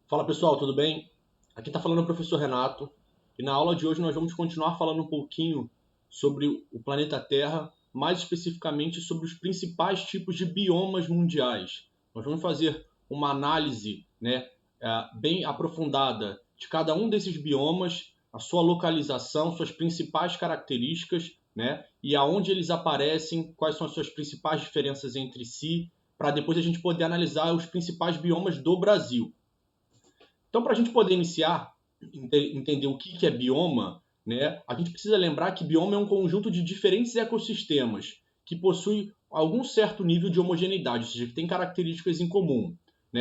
Fala pessoal, tudo bem? Aqui está falando o professor Renato e na aula de hoje nós vamos continuar falando um pouquinho sobre o planeta Terra, mais especificamente sobre os principais tipos de biomas mundiais. Nós vamos fazer uma análise, bem aprofundada de cada um desses biomas, a sua localização, suas principais características, e aonde eles aparecem, quais são as suas principais diferenças entre si, para depois a gente poder analisar os principais biomas do Brasil. Então, para a gente poder iniciar, entender o que é bioma, a gente precisa lembrar que bioma é um conjunto de diferentes ecossistemas que possui algum certo nível de homogeneidade, ou seja, que tem características em comum.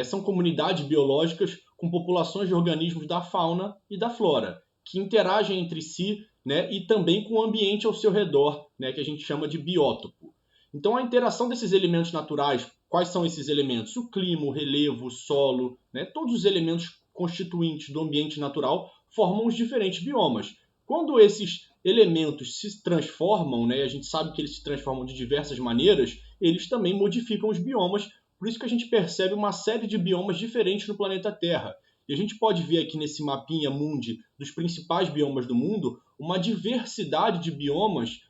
São comunidades biológicas com populações de organismos da fauna e da flora, que interagem entre si, e também com o ambiente ao seu redor, que a gente chama de biótopo. Então, a interação desses elementos naturais, quais são esses elementos? O clima, o relevo, o solo, todos os elementos constituintes do ambiente natural formam os diferentes biomas. Quando esses elementos se transformam, a gente sabe que eles se transformam de diversas maneiras, eles também modificam os biomas, por isso que a gente percebe uma série de biomas diferentes no planeta Terra. E a gente pode ver aqui nesse mapinha mundi dos principais biomas do mundo uma diversidade de biomas,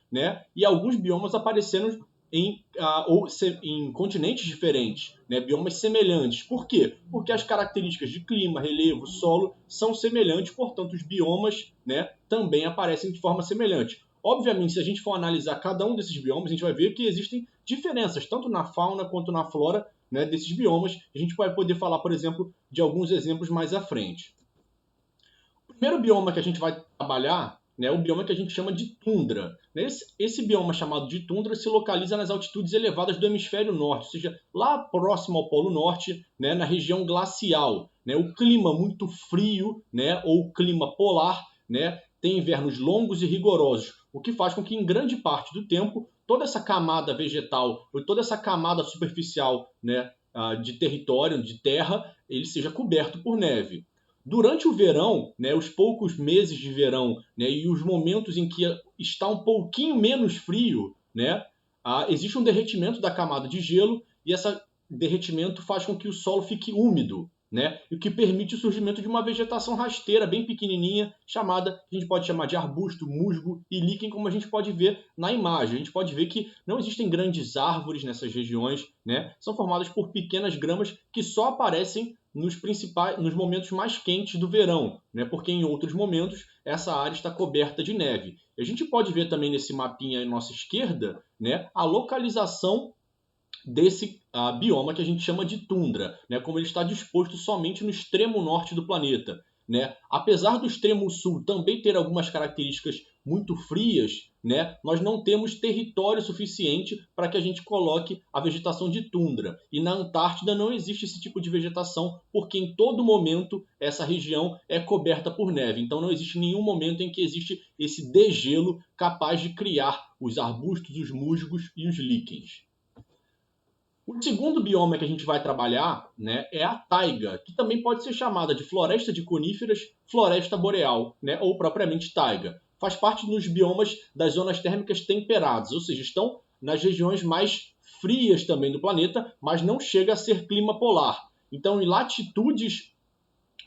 e alguns biomas aparecendo em continentes diferentes, biomas semelhantes. Por quê? Porque as características de clima, relevo, solo são semelhantes, portanto, os biomas, também aparecem de forma semelhante. Obviamente, se a gente for analisar cada um desses biomas, a gente vai ver que existem diferenças, tanto na fauna quanto na flora, desses biomas. A gente vai poder falar, por exemplo, de alguns exemplos mais à frente. O primeiro bioma que a gente vai trabalhar é o bioma que a gente chama de tundra. Esse bioma chamado de tundra se localiza nas altitudes elevadas do hemisfério norte, ou seja, lá próximo ao Polo Norte, na região glacial. O clima muito frio, ou clima polar, tem invernos longos e rigorosos, o que faz com que, em grande parte do tempo, toda essa camada vegetal, ou toda essa camada superficial, de território, de terra, ele seja coberto por neve. Durante o verão, os poucos meses de verão, e os momentos em que está um pouquinho menos frio, existe um derretimento da camada de gelo e esse derretimento faz com que o solo fique úmido, o que permite o surgimento de uma vegetação rasteira bem pequenininha, a gente pode chamar de arbusto, musgo e líquen, como a gente pode ver na imagem. A gente pode ver que não existem grandes árvores nessas regiões, são formadas por pequenas gramas que só aparecem nos momentos mais quentes do verão, porque em outros momentos essa área está coberta de neve. A gente pode ver também nesse mapinha à nossa esquerda, a localização desse bioma que a gente chama de tundra, como ele está disposto somente no extremo norte do planeta. Apesar do extremo sul também ter algumas características muito frias, nós não temos território suficiente para que a gente coloque a vegetação de tundra. E na Antártida não existe esse tipo de vegetação, porque em todo momento essa região é coberta por neve. Então não existe nenhum momento em que existe esse degelo capaz de criar os arbustos, os musgos e os líquens. O segundo bioma que a gente vai trabalhar, é a taiga, que também pode ser chamada de floresta de coníferas, floresta boreal, ou propriamente taiga. Faz parte dos biomas das zonas térmicas temperadas, ou seja, estão nas regiões mais frias também do planeta, mas não chega a ser clima polar. Então, em latitudes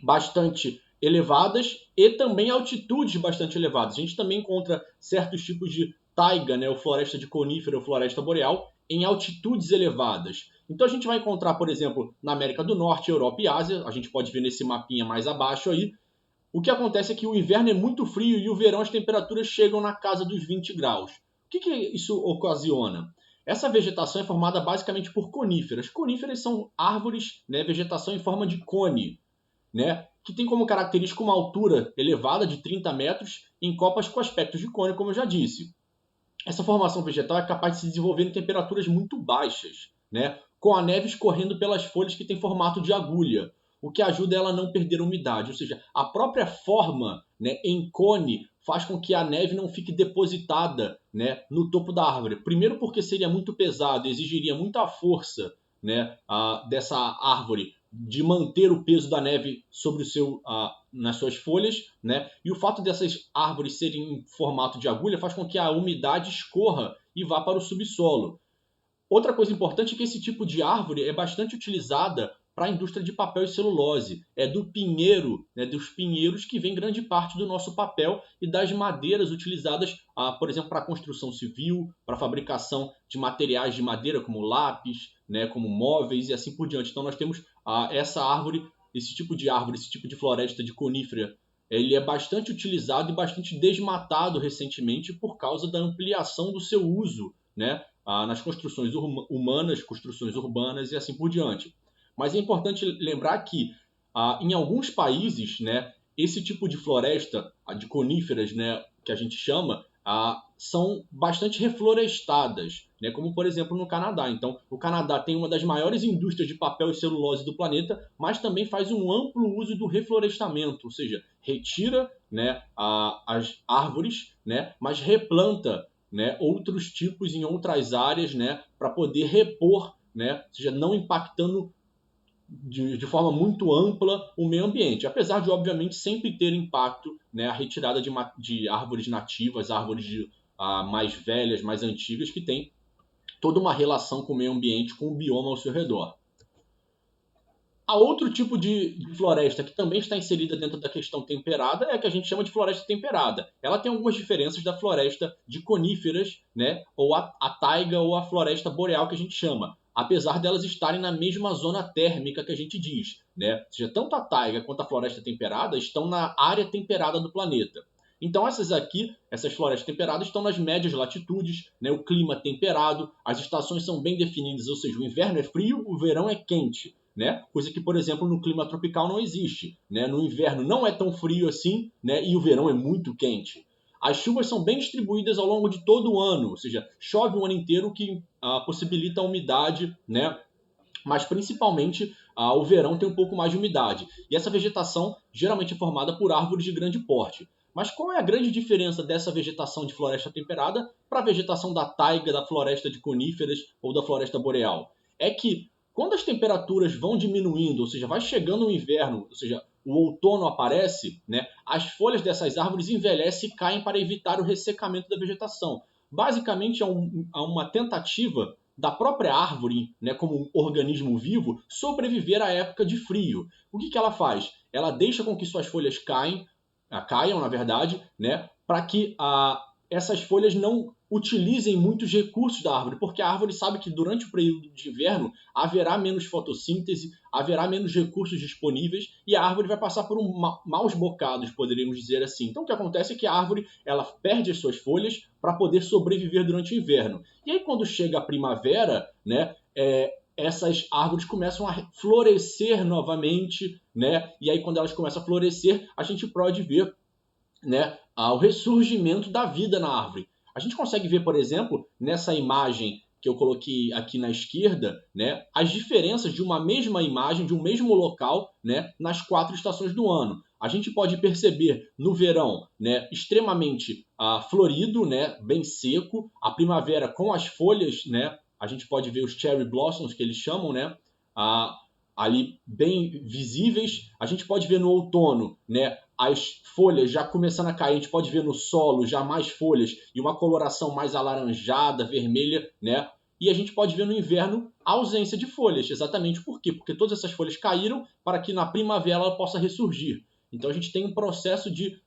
bastante elevadas e também altitudes bastante elevadas. A gente também encontra certos tipos de taiga, ou floresta de conífera ou floresta boreal, em altitudes elevadas. Então a gente vai encontrar, por exemplo, na América do Norte, Europa e Ásia, a gente pode ver nesse mapinha mais abaixo aí, o que acontece é que o inverno é muito frio e o verão as temperaturas chegam na casa dos 20 graus. O que isso ocasiona? Essa vegetação é formada basicamente por coníferas. Coníferas são árvores, vegetação em forma de cone, que tem como característica uma altura elevada de 30 metros em copas com aspectos de cone, como eu já disse. Essa formação vegetal é capaz de se desenvolver em temperaturas muito baixas, com a neve escorrendo pelas folhas que têm formato de agulha, o que ajuda ela a não perder umidade. Ou seja, a própria forma, em cone faz com que a neve não fique depositada, no topo da árvore. Primeiro porque seria muito pesado, exigiria muita força, dessa árvore de manter o peso da neve sobre nas suas folhas, E o fato dessas árvores serem em formato de agulha faz com que a umidade escorra e vá para o subsolo. Outra coisa importante é que esse tipo de árvore é bastante utilizada para a indústria de papel e celulose. É do pinheiro, né, dos pinheiros que vem grande parte do nosso papel e das madeiras utilizadas, por exemplo, para a construção civil, para a fabricação de materiais de madeira como lápis, né, como móveis e assim por diante. Então nós temos essa árvore, esse tipo de árvore, esse tipo de floresta de conífera, ele é bastante utilizado e bastante desmatado recentemente por causa da ampliação do seu uso, né, nas construções humanas, construções urbanas e assim por diante. Mas é importante lembrar que em alguns países, né, esse tipo de floresta, de coníferas, né, que a gente chama, são bastante reflorestadas, né, como por exemplo no Canadá. Então, o Canadá tem uma das maiores indústrias de papel e celulose do planeta, mas também faz um amplo uso do reflorestamento, ou seja, retira, né, as árvores, né, mas replanta, né, outros tipos em outras áreas, né, para poder repor, né, ou seja, não impactando de forma muito ampla o meio ambiente, apesar de, obviamente, sempre ter impacto, né, a retirada de árvores nativas, árvores mais velhas, mais antigas, que tem toda uma relação com o meio ambiente, com o bioma ao seu redor. Há outro tipo de floresta que também está inserida dentro da questão temperada, é a que a gente chama de floresta temperada. Ela tem algumas diferenças da floresta de coníferas, né, ou a taiga ou a floresta boreal que a gente chama, apesar delas estarem na mesma zona térmica que a gente diz, né? Ou seja, tanto a taiga quanto a floresta temperada estão na área temperada do planeta. Então essas florestas temperadas estão nas médias latitudes, né, o clima temperado, as estações são bem definidas, ou seja, o inverno é frio, o verão é quente. Né? Coisa que, por exemplo, no clima tropical não existe. Né? No inverno não é tão frio assim, né? E o verão é muito quente. As chuvas são bem distribuídas ao longo de todo o ano, ou seja, chove o ano inteiro, o que possibilita a umidade, né? Mas principalmente o verão tem um pouco mais de umidade. E essa vegetação geralmente é formada por árvores de grande porte. Mas qual é a grande diferença dessa vegetação de floresta temperada para a vegetação da taiga, da floresta de coníferas ou da floresta boreal? É que quando as temperaturas vão diminuindo, ou seja, vai chegando o inverno, ou seja, o outono aparece, né, as folhas dessas árvores envelhecem e caem para evitar o ressecamento da vegetação. Basicamente, é uma tentativa da própria árvore, né, como um organismo vivo, sobreviver à época de frio. O que ela faz? Ela deixa com que suas folhas caiam, na verdade, né, para que essas folhas não utilizem muitos recursos da árvore, porque a árvore sabe que durante o período de inverno haverá menos fotossíntese, haverá menos recursos disponíveis e a árvore vai passar por maus bocados, poderíamos dizer assim. Então o que acontece é que a árvore ela perde as suas folhas para poder sobreviver durante o inverno. E aí quando chega a primavera, né, essas árvores começam a florescer novamente, né? E aí quando elas começam a florescer, a gente pode ver, né, o ressurgimento da vida na árvore. A gente consegue ver, por exemplo, nessa imagem que eu coloquei aqui na esquerda, né, as diferenças de uma mesma imagem, de um mesmo local, né, nas 4 estações do ano. A gente pode perceber no verão, né, extremamente florido, né, bem seco, a primavera com as folhas, né, a gente pode ver os cherry blossoms que eles chamam, né, ali bem visíveis. A gente pode ver no outono, né, as folhas já começando a cair, a gente pode ver no solo já mais folhas e uma coloração mais alaranjada, vermelha, né? E a gente pode ver no inverno a ausência de folhas. Exatamente por quê? Porque todas essas folhas caíram para que na primavera ela possa ressurgir. Então a gente tem um processo de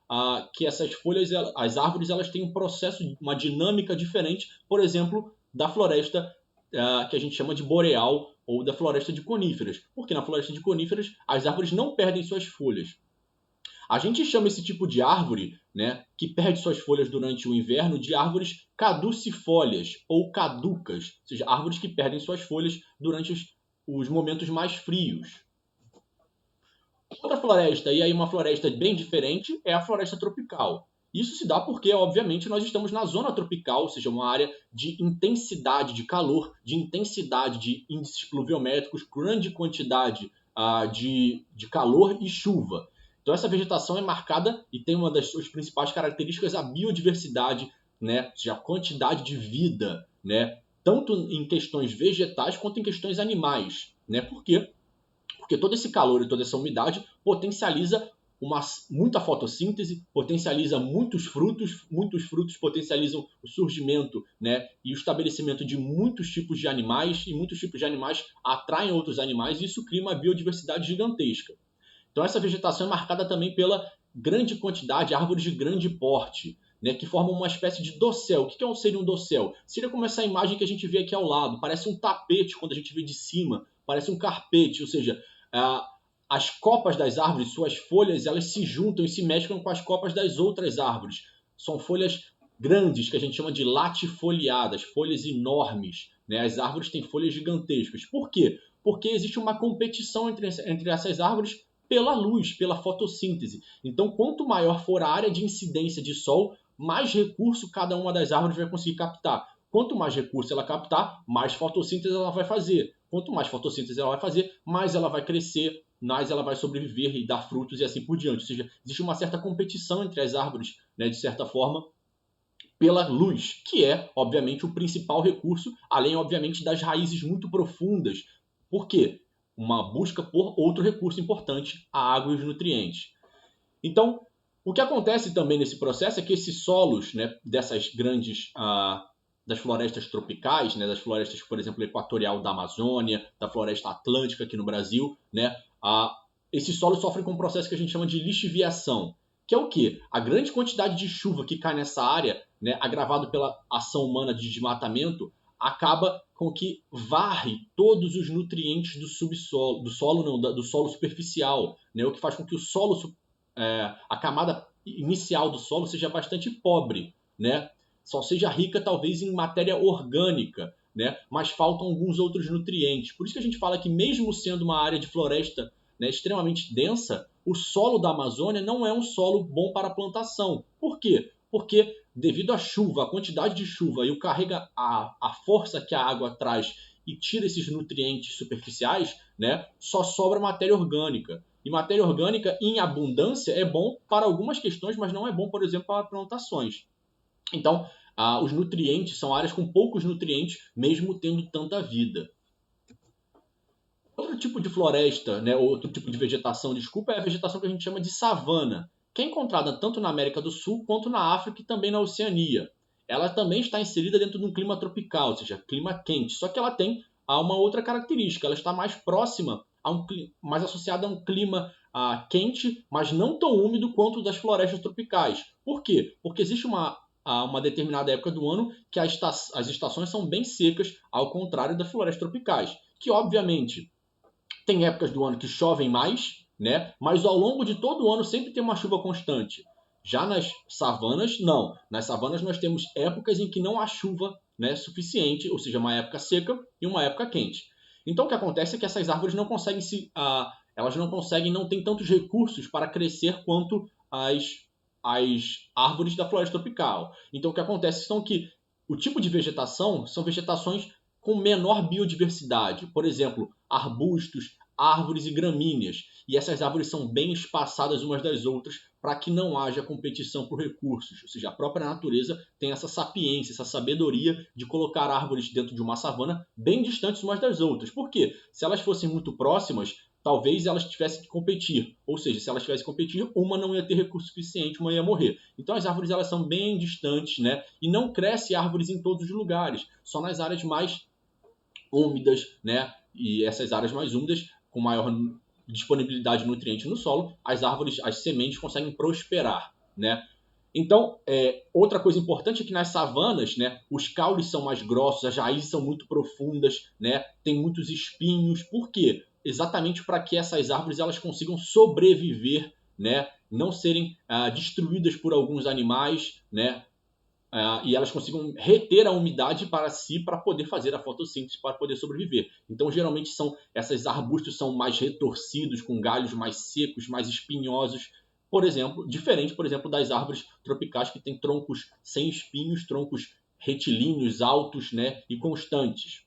que essas folhas, as árvores, elas têm um processo, uma dinâmica diferente, por exemplo, da floresta que a gente chama de boreal ou da floresta de coníferas. Porque na floresta de coníferas as árvores não perdem suas folhas. A gente chama esse tipo de árvore, né, que perde suas folhas durante o inverno, de árvores caducifólias ou caducas, ou seja, árvores que perdem suas folhas durante os momentos mais frios. Outra floresta, e aí uma floresta bem diferente, é a floresta tropical. Isso se dá porque, obviamente, nós estamos na zona tropical, ou seja, uma área de intensidade de calor, de intensidade de índices pluviométricos, grande quantidade de calor e chuva. Então essa vegetação é marcada e tem uma das suas principais características a biodiversidade, né? Ou seja, a quantidade de vida, né? Tanto em questões vegetais quanto em questões animais. Né? Por quê? Porque todo esse calor e toda essa umidade potencializa muita fotossíntese, potencializa muitos frutos potencializam o surgimento, né, e o estabelecimento de muitos tipos de animais, e muitos tipos de animais atraem outros animais, e isso cria uma biodiversidade gigantesca. Então essa vegetação é marcada também pela grande quantidade de árvores de grande porte, né, que formam uma espécie de dossel. O que seria um dossel? Seria como essa imagem que a gente vê aqui ao lado, parece um tapete quando a gente vê de cima, parece um carpete, ou seja, as copas das árvores, suas folhas, elas se juntam e se mesclam com as copas das outras árvores. São folhas grandes, que a gente chama de latifoliadas, folhas enormes, né? As árvores têm folhas gigantescas. Por quê? Porque existe uma competição entre essas árvores pela luz, pela fotossíntese. Então, quanto maior for a área de incidência de sol, mais recurso cada uma das árvores vai conseguir captar. Quanto mais recurso ela captar, mais fotossíntese ela vai fazer. Quanto mais fotossíntese ela vai fazer, mais ela vai crescer, mais ela vai sobreviver e dar frutos e assim por diante. Ou seja, existe uma certa competição entre as árvores, né, de certa forma, pela luz, que é, obviamente, o principal recurso, além, obviamente, das raízes muito profundas. Por quê? Uma busca por outro recurso importante, a água e os nutrientes. Então, o que acontece também nesse processo é que esses solos, né, dessas grandes das florestas tropicais, né, das florestas, por exemplo, equatorial da Amazônia, da floresta atlântica aqui no Brasil, né, esses solos sofrem com um processo que a gente chama de lixiviação, que é o quê? A grande quantidade de chuva que cai nessa área, né, agravado pela ação humana de desmatamento, acaba com que varre todos os nutrientes do subsolo, do solo superficial, né, o que faz com que o solo, a camada inicial do solo seja bastante pobre, né? Só seja rica talvez em matéria orgânica, né? Mas faltam alguns outros nutrientes. Por isso que a gente fala que mesmo sendo uma área de floresta, né, extremamente densa, o solo da Amazônia não é um solo bom para a plantação. Por quê? Porque devido à chuva, a quantidade de chuva e a força que a água traz e tira esses nutrientes superficiais, né, só sobra matéria orgânica. E matéria orgânica em abundância é bom para algumas questões, mas não é bom, por exemplo, para plantações. Então, os nutrientes são áreas com poucos nutrientes, mesmo tendo tanta vida. Outro tipo de floresta, né, outro tipo de vegetação, desculpa, é a vegetação que a gente chama de savana, que é encontrada tanto na América do Sul quanto na África e também na Oceania. Ela também está inserida dentro de um clima tropical, ou seja, clima quente, só que ela tem uma outra característica, ela está mais próxima, mais associada a um clima quente, mas não tão úmido quanto o das florestas tropicais. Por quê? Porque existe uma determinada época do ano que as estações são bem secas, ao contrário das florestas tropicais, que obviamente tem épocas do ano que chovem mais, né? Mas ao longo de todo o ano sempre tem uma chuva constante. Já nas savanas, não. Nas savanas nós temos épocas em que não há chuva, né, suficiente, ou seja, uma época seca e uma época quente. Então o que acontece é que essas árvores não conseguem não têm tantos recursos para crescer quanto as árvores da floresta tropical. Então o que acontece são que o tipo de vegetação são vegetações com menor biodiversidade. Por exemplo, arbustos, árvores e gramíneas. E essas árvores são bem espaçadas umas das outras para que não haja competição por recursos. Ou seja, a própria natureza tem essa sapiência, essa sabedoria de colocar árvores dentro de uma savana bem distantes umas das outras. Por quê? Se elas fossem muito próximas, talvez elas tivessem que competir. Ou seja, se elas tivessem que competir, uma não ia ter recurso suficiente, uma ia morrer. Então as árvores elas são bem distantes, né? E não cresce árvores em todos os lugares, só nas áreas mais úmidas, né? E essas áreas mais úmidas, com maior disponibilidade de nutrientes no solo, as árvores, as sementes conseguem prosperar, né? Então, outra coisa importante é que nas savanas, né, os caules são mais grossos, as raízes são muito profundas, né, tem muitos espinhos. Por quê? Exatamente para que essas árvores elas consigam sobreviver, né, não serem destruídas por alguns animais, né, e elas consigam reter a umidade para si, para poder fazer a fotossíntese, para poder sobreviver. Então, geralmente, esses arbustos são mais retorcidos, com galhos mais secos, mais espinhosos, por exemplo, diferente, por exemplo, das árvores tropicais, que têm troncos sem espinhos, troncos retilíneos, altos, né, e constantes.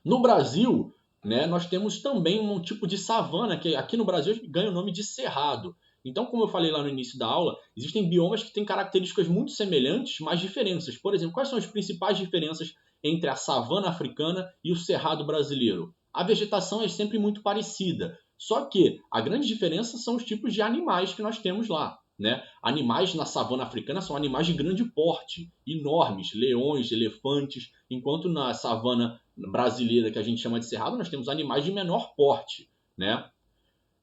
No Brasil, né, nós temos também um tipo de savana, que aqui no Brasil ganha o nome de cerrado. Então, como eu falei lá no início da aula, existem biomas que têm características muito semelhantes, mas diferenças. Por exemplo, quais são as principais diferenças entre a savana africana e o cerrado brasileiro? A vegetação é sempre muito parecida, Só que a grande diferença são os tipos de animais que nós temos lá. Né? Animais na savana africana são animais de grande porte, enormes, leões, elefantes, enquanto na savana brasileira, que a gente chama de cerrado, nós temos animais de menor porte. Né?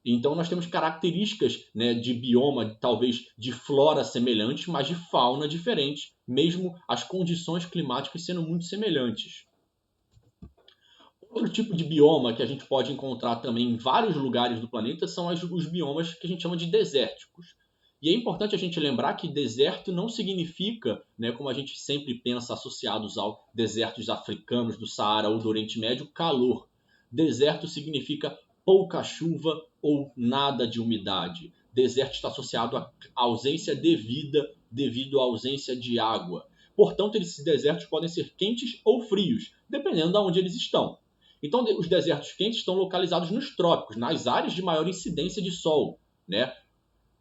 Então nós temos características, né, de bioma, talvez de flora semelhantes, mas de fauna diferentes, mesmo as condições climáticas sendo muito semelhantes. Outro tipo de bioma que a gente pode encontrar também em vários lugares do planeta são os biomas que a gente chama de desérticos. E é importante a gente lembrar que deserto não significa, né, como a gente sempre pensa associados aos desertos africanos do Saara ou do Oriente Médio, calor. Deserto significa pouca chuva ou nada de umidade. Deserto está associado à ausência de vida devido à ausência de água. Portanto, esses desertos podem ser quentes ou frios, dependendo de onde eles estão. Então, os desertos quentes estão localizados nos trópicos, nas áreas de maior incidência de sol, né?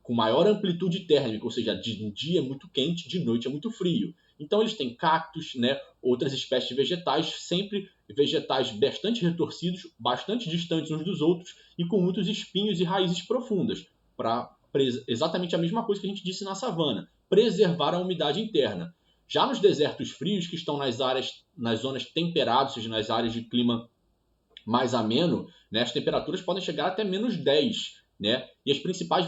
Com maior amplitude térmica, ou seja, de dia é muito quente, de noite é muito frio. Então eles têm cactos, né, outras espécies de vegetais, sempre vegetais bastante retorcidos, bastante distantes uns dos outros e com muitos espinhos e raízes profundas, para exatamente a mesma coisa que a gente disse na savana, preservar a umidade interna. Já nos desertos frios, que estão nas zonas temperadas, ou seja, nas áreas de clima mais ameno, né, as temperaturas podem chegar até -10, né? E as principais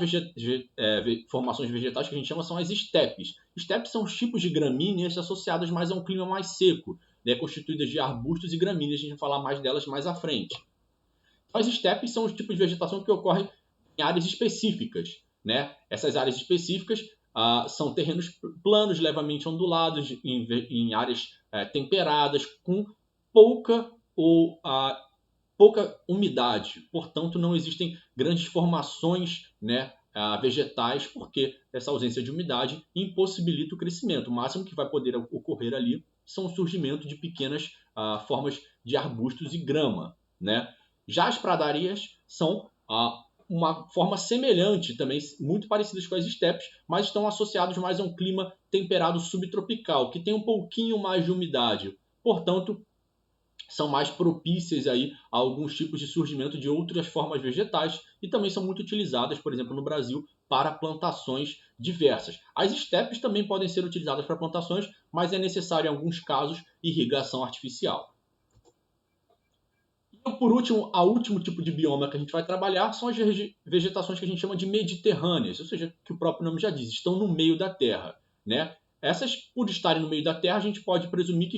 formações vegetais que a gente chama são as estepes. Estepes são os tipos de gramíneas associadas mais a um clima mais seco, né, constituídas de arbustos e gramíneas. A gente vai falar mais delas mais à frente. As estepes são os tipos de vegetação que ocorrem em áreas específicas. Né? Essas áreas específicas são terrenos planos, levemente ondulados, em áreas temperadas, com pouca ou pouca umidade, portanto não existem grandes formações, né, vegetais, porque essa ausência de umidade impossibilita o crescimento. O máximo que vai poder ocorrer ali são o surgimento de pequenas formas de arbustos e grama. Né? Já as pradarias são uma forma semelhante, também muito parecidas com as estepes, mas estão associados mais a um clima temperado subtropical, que tem um pouquinho mais de umidade. Portanto, são mais propícias aí a alguns tipos de surgimento de outras formas vegetais e também são muito utilizadas, por exemplo, no Brasil, para plantações diversas. As estepes também podem ser utilizadas para plantações, mas é necessário, em alguns casos, irrigação artificial. E, por último, o último tipo de bioma que a gente vai trabalhar são as vegetações que a gente chama de mediterrâneas, ou seja, que o próprio nome já diz, estão no meio da Terra. Né? Essas, por estarem no meio da Terra, a gente pode presumir que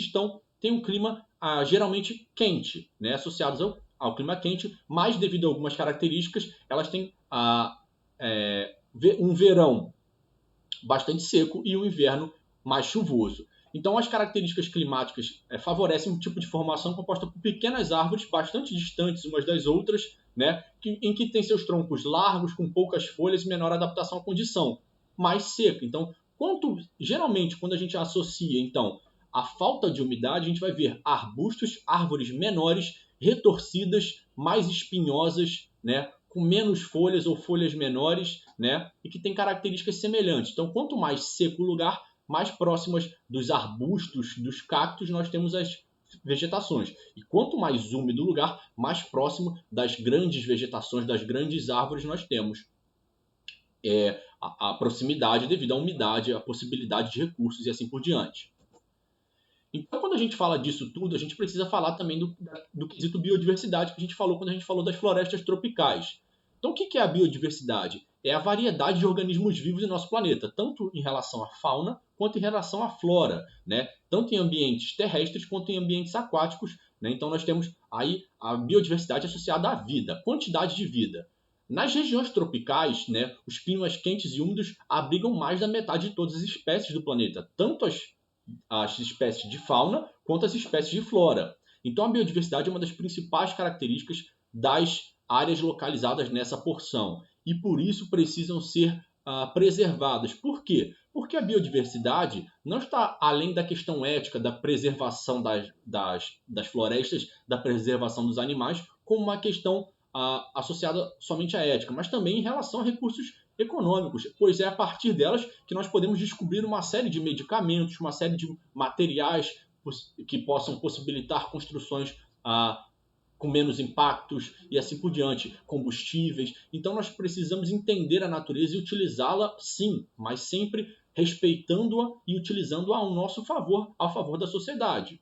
têm um clima geralmente quente, né? Associados ao clima quente, mas devido a algumas características, elas têm um verão bastante seco e um inverno mais chuvoso. Então, as características climáticas favorecem um tipo de formação composta por pequenas árvores bastante distantes umas das outras, né, em que tem seus troncos largos, com poucas folhas e menor adaptação à condição, mais seca. Então, geralmente, quando a gente associa então a falta de umidade, a gente vai ver arbustos, árvores menores, retorcidas, mais espinhosas, né, com menos folhas ou folhas menores, né, e que tem características semelhantes. Então, quanto mais seco o lugar, mais próximas dos arbustos, dos cactos, nós temos as vegetações. E quanto mais úmido o lugar, mais próximo das grandes vegetações, das grandes árvores nós temos. A proximidade devido à umidade, a possibilidade de recursos e assim por diante. Então, quando a gente fala disso tudo, a gente precisa falar também do quesito biodiversidade que a gente falou quando a gente falou das florestas tropicais. Então, o que é a biodiversidade? É a variedade de organismos vivos em nosso planeta, tanto em relação à fauna quanto em relação à flora, né? Tanto em ambientes terrestres quanto em ambientes aquáticos. Né? Então, nós temos aí a biodiversidade associada à vida, quantidade de vida. Nas regiões tropicais, né, os climas quentes e úmidos abrigam mais da metade de todas as espécies do planeta, tanto as espécies de fauna quanto as espécies de flora. Então, a biodiversidade é uma das principais características das áreas localizadas nessa porção e por isso precisam ser preservadas. Por quê? Porque a biodiversidade não está além da questão ética da preservação das florestas, da preservação dos animais, como uma questão associada somente à ética, mas também em relação a recursos econômicos, pois é a partir delas que nós podemos descobrir uma série de medicamentos, uma série de materiais que possam possibilitar construções com menos impactos e assim por diante, combustíveis. Então nós precisamos entender a natureza e utilizá-la sim, mas sempre respeitando-a e utilizando-a ao nosso favor, a favor da sociedade.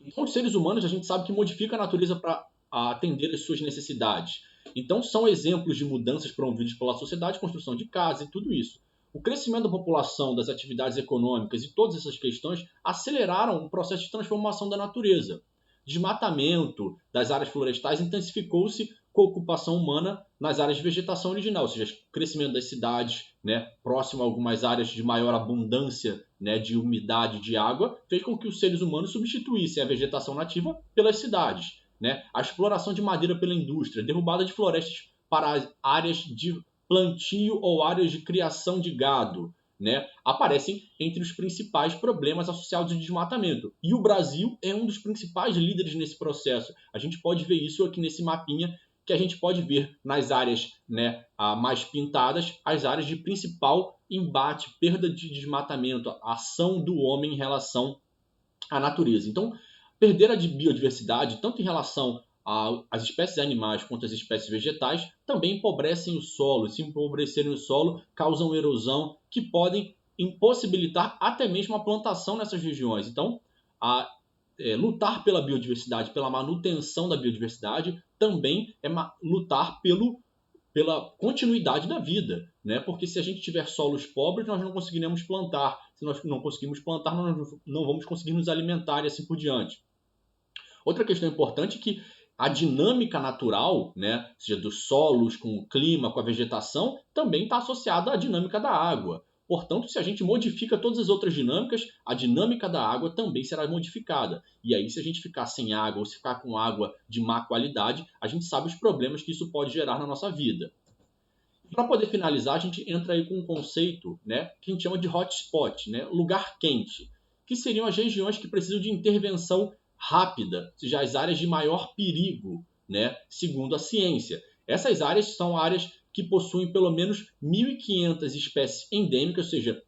Então os seres humanos a gente sabe que modifica a natureza para atender às suas necessidades. Então são exemplos de mudanças promovidas pela sociedade, construção de casas e tudo isso. O crescimento da população, das atividades econômicas e todas essas questões aceleraram o processo de transformação da natureza. Desmatamento das áreas florestais intensificou-se com a ocupação humana nas áreas de vegetação original, ou seja, o crescimento das cidades, né, próximo a algumas áreas de maior abundância, né, de umidade de água, fez com que os seres humanos substituíssem a vegetação nativa pelas cidades. Né? A exploração de madeira pela indústria, derrubada de florestas para áreas de plantio ou áreas de criação de gado, né, aparecem entre os principais problemas associados ao desmatamento. E o Brasil é um dos principais líderes nesse processo. A gente pode ver isso aqui nesse mapinha, que a gente pode ver nas áreas, né, mais pintadas, as áreas de principal embate, perda de desmatamento, a ação do homem em relação à natureza. Então, perder a biodiversidade, tanto em relação as espécies animais quanto as espécies vegetais, também empobrecem o solo. Se empobrecerem o solo, causam erosão que podem impossibilitar até mesmo a plantação nessas regiões. Então, lutar pela biodiversidade, pela manutenção da biodiversidade, também é lutar pela continuidade da vida, né? Porque se a gente tiver solos pobres, nós não conseguiremos plantar. Se nós não conseguirmos plantar, nós não vamos conseguir nos alimentar e assim por diante. Outra questão importante é que a dinâmica natural, né, seja dos solos, com o clima, com a vegetação, também está associada à dinâmica da água. Portanto, se a gente modifica todas as outras dinâmicas, a dinâmica da água também será modificada. E aí, se a gente ficar sem água ou se ficar com água de má qualidade, a gente sabe os problemas que isso pode gerar na nossa vida. Para poder finalizar, a gente entra aí com um conceito, né, que a gente chama de hotspot, né, lugar quente, que seriam as regiões que precisam de intervenção rápida, ou seja, as áreas de maior perigo, né, segundo a ciência. Essas áreas são áreas que possuem pelo menos 1.500 espécies endêmicas, ou seja,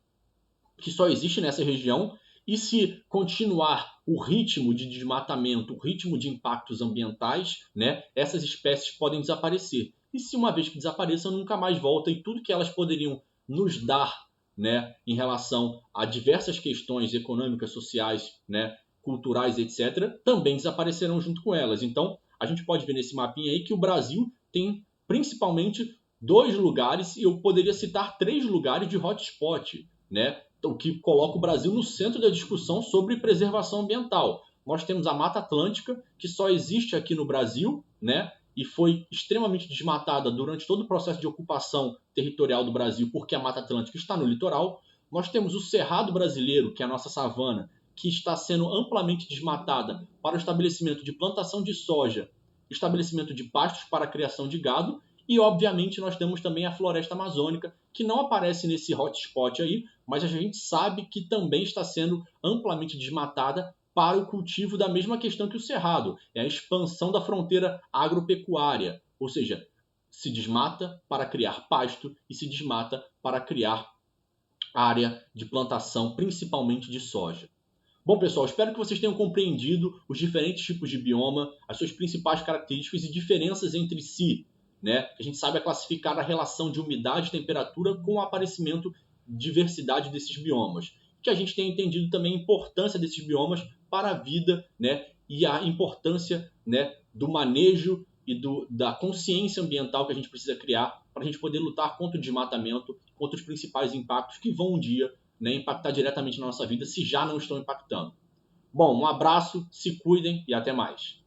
que só existem nessa região, e se continuar o ritmo de desmatamento, o ritmo de impactos ambientais, né, essas espécies podem desaparecer. E se uma vez que desapareçam, nunca mais volta, e tudo que elas poderiam nos dar, né, em relação a diversas questões econômicas, sociais, né, culturais, etc., também desaparecerão junto com elas. Então, a gente pode ver nesse mapinha aí que o Brasil tem principalmente 2 lugares, e eu poderia citar 3 lugares de hotspot, né? O que coloca o Brasil no centro da discussão sobre preservação ambiental. Nós temos a Mata Atlântica, que só existe aqui no Brasil, né? E foi extremamente desmatada durante todo o processo de ocupação territorial do Brasil, porque a Mata Atlântica está no litoral. Nós temos o Cerrado brasileiro, que é a nossa savana, que está sendo amplamente desmatada para o estabelecimento de plantação de soja, estabelecimento de pastos para a criação de gado, e obviamente nós temos também a floresta amazônica, que não aparece nesse hotspot aí, mas a gente sabe que também está sendo amplamente desmatada para o cultivo da mesma questão que o cerrado, é a expansão da fronteira agropecuária, ou seja, se desmata para criar pasto e se desmata para criar área de plantação, principalmente de soja. Bom, pessoal, espero que vocês tenham compreendido os diferentes tipos de bioma, as suas principais características e diferenças entre si, né? A gente sabe classificar a relação de umidade e temperatura com o aparecimento de diversidade desses biomas. Que a gente tenha entendido também a importância desses biomas para a vida, né? E a importância, né, do manejo e da consciência ambiental que a gente precisa criar para a gente poder lutar contra o desmatamento, contra os principais impactos que vão um dia, né, impactar diretamente na nossa vida, se já não estão impactando. Bom, um abraço, se cuidem e até mais.